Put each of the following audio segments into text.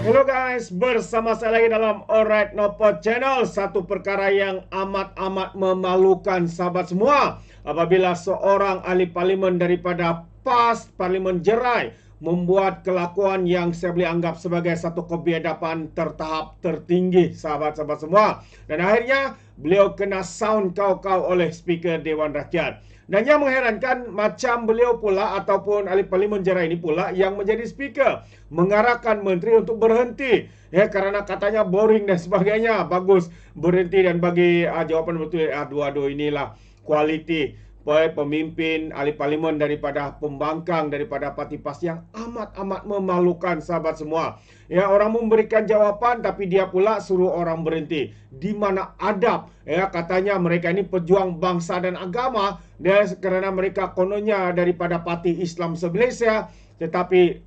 Hello guys, bersama saya lagi dalam Alright Nopod Channel. Satu perkara yang amat memalukan sahabat semua, apabila seorang ahli parlimen daripada PAS Parlimen Jerai membuat kelakuan yang saya boleh anggap sebagai satu kebiadaban tertahap tertinggi sahabat-sahabat semua. Dan akhirnya beliau kena sound kau-kau oleh Speaker Dewan Rakyat. Dan yang mengherankan, macam beliau pula ataupun ahli parlimen Jerai ini pula yang menjadi speaker mengarahkan menteri untuk berhenti, ya, kerana katanya boring dan sebagainya. Bagus berhenti dan bagi jawapan betul. Aduh inilah kualiti pemimpin ahli parlimen daripada pembangkang daripada parti PAS yang amat memalukan sahabat semua. Ya, orang memberikan jawapan tapi dia pula suruh orang berhenti. Di mana adab? Ya, katanya mereka ini pejuang bangsa dan agama, dan kerana mereka kononnya daripada parti Islam se-Malaysia, tetapi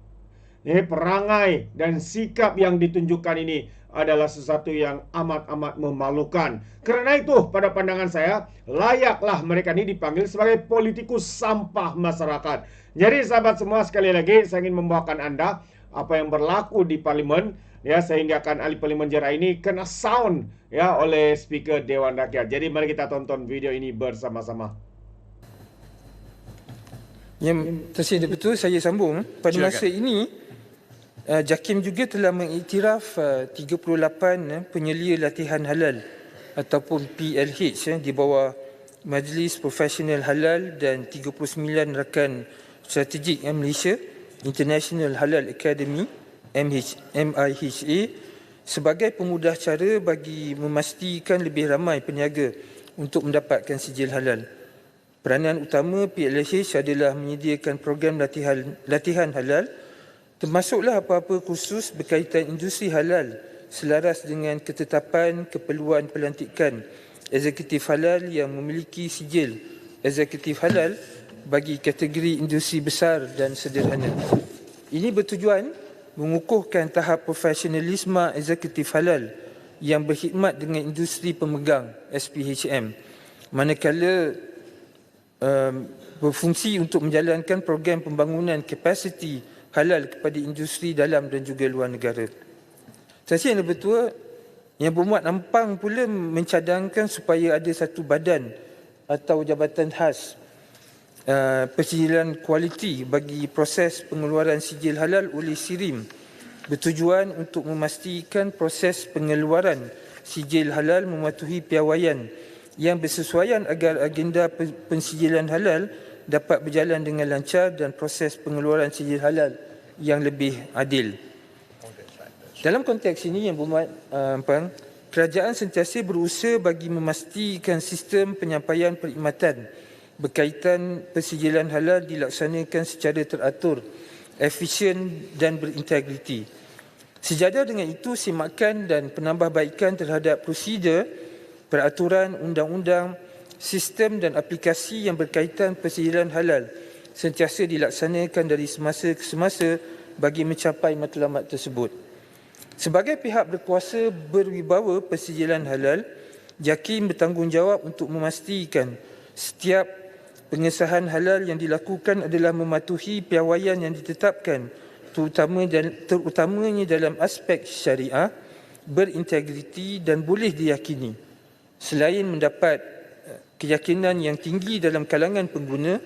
perangai dan sikap yang ditunjukkan ini adalah sesuatu yang amat memalukan. Kerana itu, pada pandangan saya, layaklah mereka ini dipanggil sebagai politikus sampah masyarakat. Jadi sahabat semua, sekali lagi saya ingin membawakan anda apa yang berlaku di parlimen, ya, sehingga kan ahli parlimen Jerai ini kena sound, ya, oleh Speaker Dewan Rakyat. Jadi mari kita tonton video ini bersama-sama. Yang tersedia betul, saya sambung. Pada masa ini, JAKIM juga telah mengiktiraf 38 penyelia latihan halal ataupun PLH di bawah Majlis Profesional Halal dan 39 rakan strategik Malaysia International Halal Academy MIHA sebagai pemudah cara bagi memastikan lebih ramai peniaga untuk mendapatkan sijil halal. Peranan utama PLH adalah menyediakan program latihan halal, termasuklah apa-apa khusus berkaitan industri halal selaras dengan ketetapan keperluan pelantikan eksekutif halal yang memiliki sijil eksekutif halal bagi kategori industri besar dan sederhana. Ini bertujuan mengukuhkan tahap profesionalisme eksekutif halal yang berkhidmat dengan industri pemegang SPHM, manakala berfungsi untuk menjalankan program pembangunan kapasiti halal kepada industri dalam dan juga luar negara. Saya yang lebih tua, yang bermuat nampang pula mencadangkan supaya ada satu badan atau jabatan khas persijilan kualiti bagi proses pengeluaran sijil halal oleh SIRIM, bertujuan untuk memastikan proses pengeluaran sijil halal mematuhi piawaian yang bersesuaian agar agenda pensijilan halal dapat berjalan dengan lancar dan proses pengeluaran sijil halal yang lebih adil. Dalam konteks ini yang bermuat kerajaan sentiasa berusaha bagi memastikan sistem penyampaian perkhidmatan berkaitan persijilan halal dilaksanakan secara teratur, efisien dan berintegriti. Sejajar dengan itu, semakan dan penambahbaikan terhadap prosedur, peraturan, undang-undang, sistem dan aplikasi yang berkaitan persijilan halal sentiasa dilaksanakan dari semasa ke semasa bagi mencapai matlamat tersebut. Sebagai pihak berkuasa berwibawa persijilan halal, JAKIM bertanggungjawab untuk memastikan setiap pengesahan halal yang dilakukan adalah mematuhi piawaian yang ditetapkan, terutamanya dalam aspek syariah, berintegriti dan boleh diyakini. Selain mendapat keyakinan yang tinggi dalam kalangan pengguna,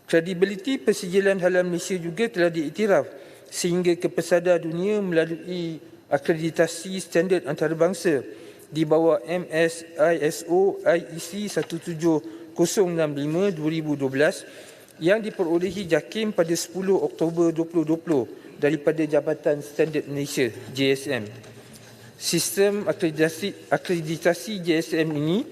kredibiliti persijilan halal Malaysia juga telah diiktiraf sehingga ke pesada dunia melalui akreditasi standard antarabangsa di bawah MSISO IEC 17065/2012 yang diperolehi JAKIM pada 10 Oktober 2020 daripada Jabatan Standard Malaysia JSM. Sistem akreditasi JSM ini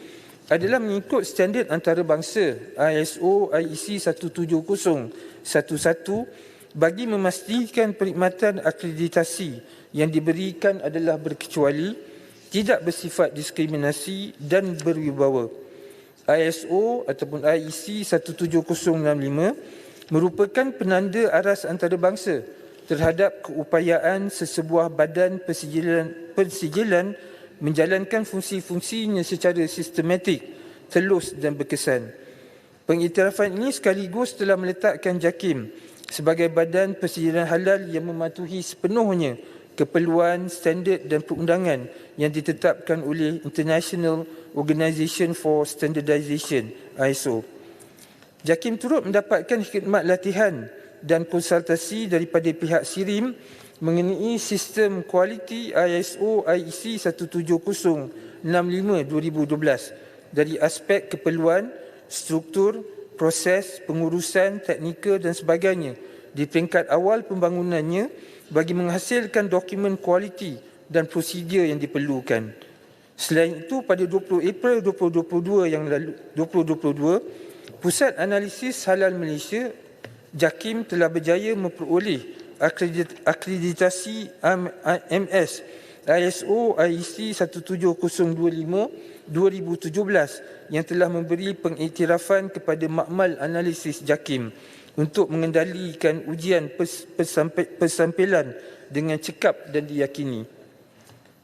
adalah mengikut standard antarabangsa ISO IEC 17011 bagi memastikan perkhidmatan akreditasi yang diberikan adalah berkecuali, tidak bersifat diskriminasi dan berwibawa. ISO ataupun IEC 17065 merupakan penanda aras antarabangsa terhadap keupayaan sesebuah badan persijilan menjalankan fungsi-fungsinya secara sistematik, telus dan berkesan. Pengiktirafan ini sekaligus telah meletakkan JAKIM sebagai badan persijilan halal yang mematuhi sepenuhnya keperluan, standard dan perundangan yang ditetapkan oleh International Organization for Standardization (ISO). JAKIM turut mendapatkan khidmat latihan dan konsultasi daripada pihak SIRIM mengenai sistem kualiti ISO IEC 17065/2012 dari aspek keperluan, struktur, proses, pengurusan, teknikal dan sebagainya di peringkat awal pembangunannya bagi menghasilkan dokumen kualiti dan prosedur yang diperlukan. Selain itu, pada 20 April 2022, Pusat Analisis Halal Malaysia, JAKIM telah berjaya memperoleh akreditasi MS ISO IEC 17025/2017 yang telah memberi pengiktirafan kepada makmal analisis JAKIM untuk mengendalikan ujian persampilan dengan cekap dan diyakini.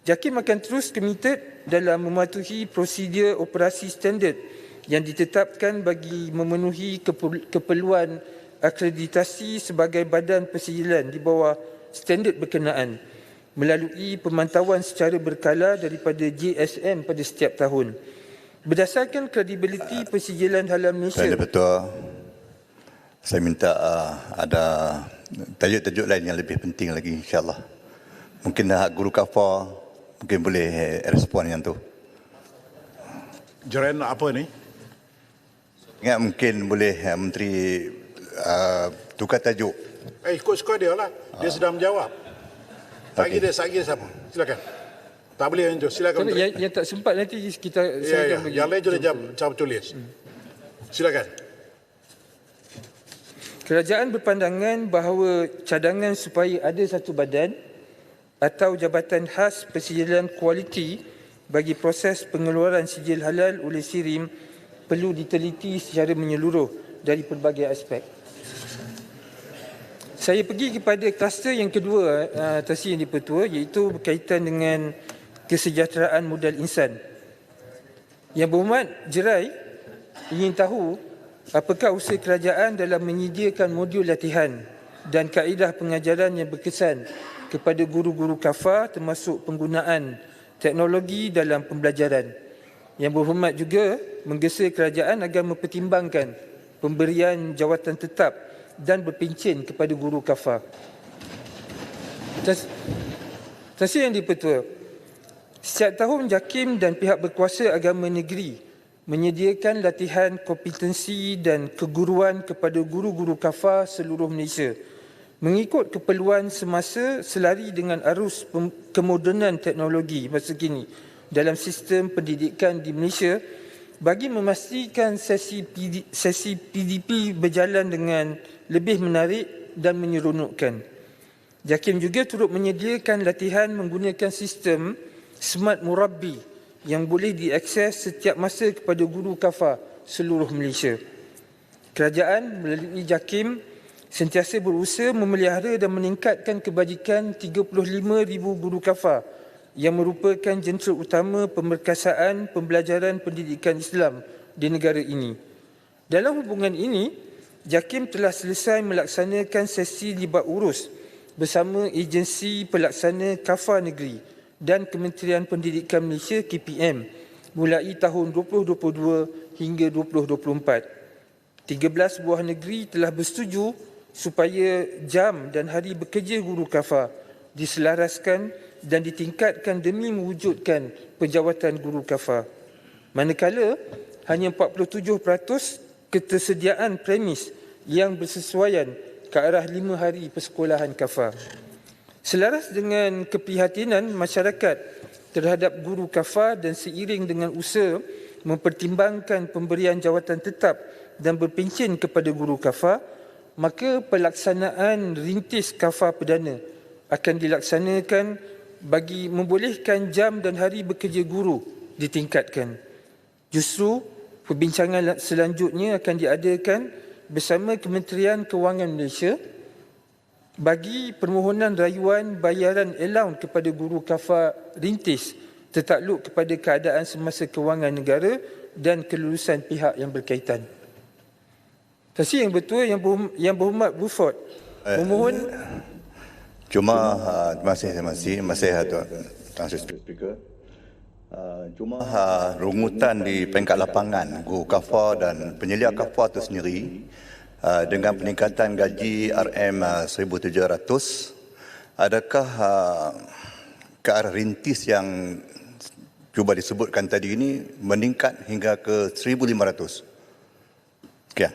JAKIM akan terus komited dalam mematuhi prosedur operasi standard yang ditetapkan bagi memenuhi keperluan akreditasi sebagai badan persijilan di bawah standard berkenaan melalui pemantauan secara berkala daripada JSM pada setiap tahun. Berdasarkan kredibiliti persijilan halal Malaysia. Saya betul. Saya minta ada tajuk-tajuk lain yang lebih penting lagi, insyaAllah. Mungkin guru kafar mungkin boleh respon yang tu. Jeren apa ni? Ingat mungkin boleh Menteri tukar tajuk. Ikut suka dia lah. Dia sedang menjawab. Bagi dia siapa? Silakan. Tak boleh yang tu. Silakan. Yang tak sempat nanti kita ya. Yang lain sudah jawab tulis. Silakan. Kerajaan berpandangan bahawa cadangan supaya ada satu badan atau jabatan khas persijilan kualiti bagi proses pengeluaran sijil halal oleh SIRIM perlu diteliti secara menyeluruh dari pelbagai aspek. Saya pergi kepada kluster yang kedua Tasi Yang di-Pertua, iaitu berkaitan dengan kesejahteraan modal insan. Yang Berhormat Jerai ingin tahu apakah usaha kerajaan dalam menyediakan modul latihan dan kaedah pengajaran yang berkesan kepada guru-guru kafar termasuk penggunaan teknologi dalam pembelajaran. Yang Berhormat juga menggesa kerajaan agar mempertimbangkan pemberian jawatan tetap dan berpencen kepada guru kafar. Tasi Yang di-Pertua, setiap tahun JAKIM dan pihak berkuasa agama negeri menyediakan latihan kompetensi dan keguruan kepada guru-guru kafar seluruh Malaysia mengikut keperluan semasa selari dengan arus kemodenan teknologi masa kini dalam sistem pendidikan di Malaysia bagi memastikan sesi PDP berjalan dengan lebih menarik dan menyeronokkan. JAKIM juga turut menyediakan latihan menggunakan sistem Smart Murabbi yang boleh diakses setiap masa kepada guru kafar seluruh Malaysia. Kerajaan melalui JAKIM sentiasa berusaha memelihara dan meningkatkan kebajikan 35,000 guru kafar yang merupakan jentera utama pemerkasaan pembelajaran pendidikan Islam di negara ini. Dalam hubungan ini, JAKIM telah selesai melaksanakan sesi libat urus bersama agensi pelaksana kafar negeri dan Kementerian Pendidikan Malaysia KPM mulai tahun 2022 hingga 2024. 13 buah negeri telah bersetuju supaya jam dan hari bekerja guru kafar diselaraskan dan ditingkatkan demi mewujudkan penjawatan guru kafar. Manakala hanya 47% ketersediaan premis yang bersesuaian ke arah 5 hari persekolahan kafar. Selaras dengan keprihatinan masyarakat terhadap guru kafar dan seiring dengan usaha mempertimbangkan pemberian jawatan tetap dan berpencen kepada guru kafar, maka pelaksanaan rintis kafar perdana akan dilaksanakan bagi membolehkan jam dan hari bekerja guru ditingkatkan. Justru, perbincangan selanjutnya akan diadakan bersama Kementerian Kewangan Malaysia bagi permohonan rayuan bayaran allowance kepada guru kafar rintis tertakluk kepada keadaan semasa kewangan negara dan kelulusan pihak yang berkaitan. Kasih yang betul Yang Berhormat Buford memohon Cuma terima kasih Tuan Speaker. Cuma rungutan di peringkat lapangan guru kafar dan penyelia kafar itu sendiri dengan peningkatan gaji RM1,700, adakah ke arah rintis yang cuba disebutkan tadi ini meningkat hingga ke 1,500? Sekian.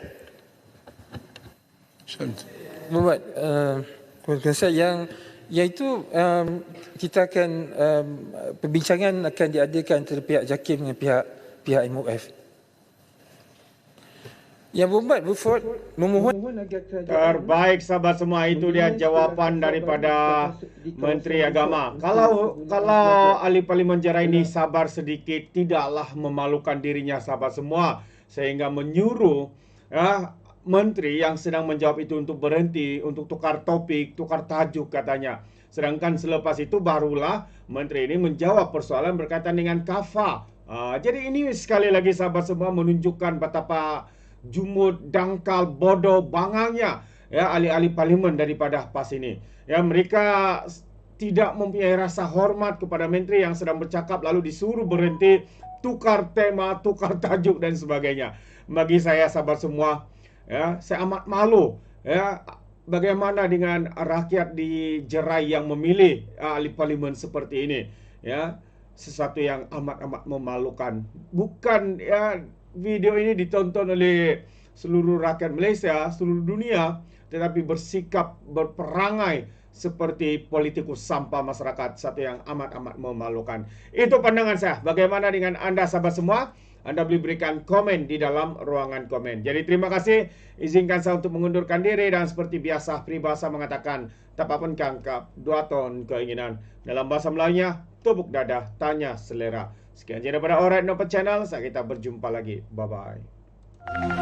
Muhammad, saya yang itu kita akan perbincangan akan diadakan antara pihak JAKIM dengan pihak MOF. Yang berhormat Buford memohon agar Terbaik sahabat semua, itu dia jawapan daripada Menteri Agama. Kalau ahli Parlimen Jaya ini sabar sedikit, tidaklah memalukan dirinya sahabat semua, sehingga menyuruh menteri yang sedang menjawab itu untuk berhenti, untuk tukar topik, tukar tajuk katanya. Sedangkan selepas itu barulah menteri ini menjawab persoalan berkaitan dengan kafar. Jadi ini sekali lagi sahabat semua menunjukkan betapa jumud, dangkal, bodoh, bangalnya ahli-ahli parlimen daripada PAS ini. Mereka tidak mempunyai rasa hormat kepada menteri yang sedang bercakap lalu disuruh berhenti, tukar tema, tukar tajuk dan sebagainya. Bagi saya sahabat semua, saya amat malu bagaimana dengan rakyat di Jerai yang memilih ahli parlimen seperti ini. Sesuatu yang amat memalukan. Bukan video ini ditonton oleh seluruh rakyat Malaysia, seluruh dunia, tetapi bersikap berperangai seperti politikus sampah masyarakat, satu yang amat memalukan. Itu pandangan saya. Bagaimana dengan Anda sahabat semua? Anda boleh berikan komen di dalam ruangan komen. Jadi terima kasih. Izinkan saya untuk mengundurkan diri dan seperti biasa peribahasa mengatakan tapapun kangkap, dua ton keinginan. Dalam bahasa Melayunya, tepuk dada, tanya selera. Sekian je daripada Alright No Channel. Kita berjumpa lagi. Bye-bye.